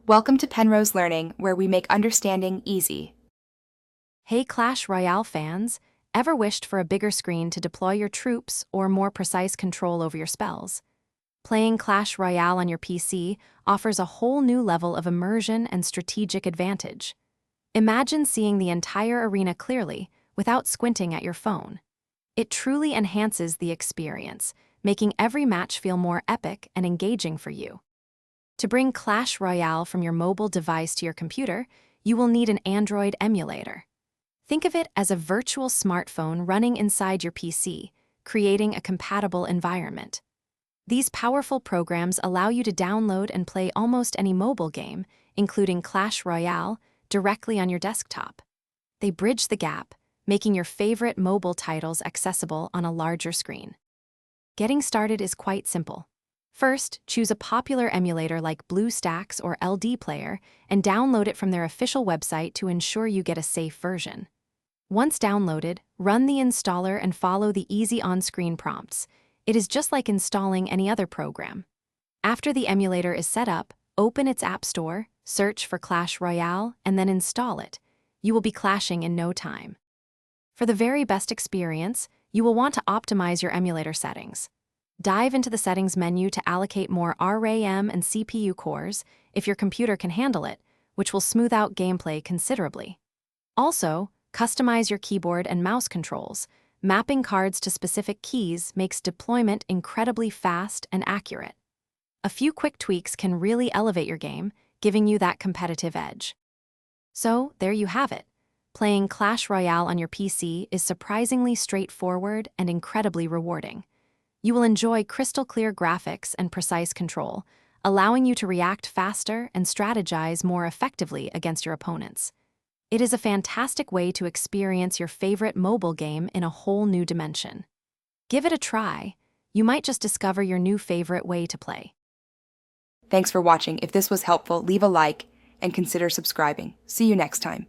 Welcome to Penrose Learning, where we make understanding easy. Hey Clash Royale fans, ever wished for a bigger screen to deploy your troops or more precise control over your spells? Playing Clash Royale on your PC offers a whole new level of immersion and strategic advantage. Imagine seeing the entire arena clearly without squinting at your phone. It truly enhances the experience, making every match feel more epic and engaging for you. To bring Clash Royale from your mobile device to your computer, you will need an Android emulator. Think of it as a virtual smartphone running inside your PC, creating a compatible environment. These powerful programs allow you to download and play almost any mobile game, including Clash Royale, directly on your desktop. They bridge the gap, making your favorite mobile titles accessible on a larger screen. Getting started is quite simple. First, choose a popular emulator like BlueStacks or LD Player and download it from their official website to ensure you get a safe version. Once downloaded, run the installer and follow the easy on-screen prompts. It is just like installing any other program. After the emulator is set up, open its App Store, search for Clash Royale, and then install it. You will be clashing in no time. For the very best experience, you will want to optimize your emulator settings. Dive into the settings menu to allocate more RAM and CPU cores if your computer can handle it, which will smooth out gameplay considerably. Also, customize your keyboard and mouse controls. Mapping cards to specific keys makes deployment incredibly fast and accurate. A few quick tweaks can really elevate your game, giving you that competitive edge. So, there you have it. Playing Clash Royale on your PC is surprisingly straightforward and incredibly rewarding. You will enjoy crystal-clear graphics and precise control, allowing you to react faster and strategize more effectively against your opponents. It is a fantastic way to experience your favorite mobile game in a whole new dimension. Give it a try. You might just discover your new favorite way to play. Thanks for watching. If this was helpful, leave a like and consider subscribing. See you next time.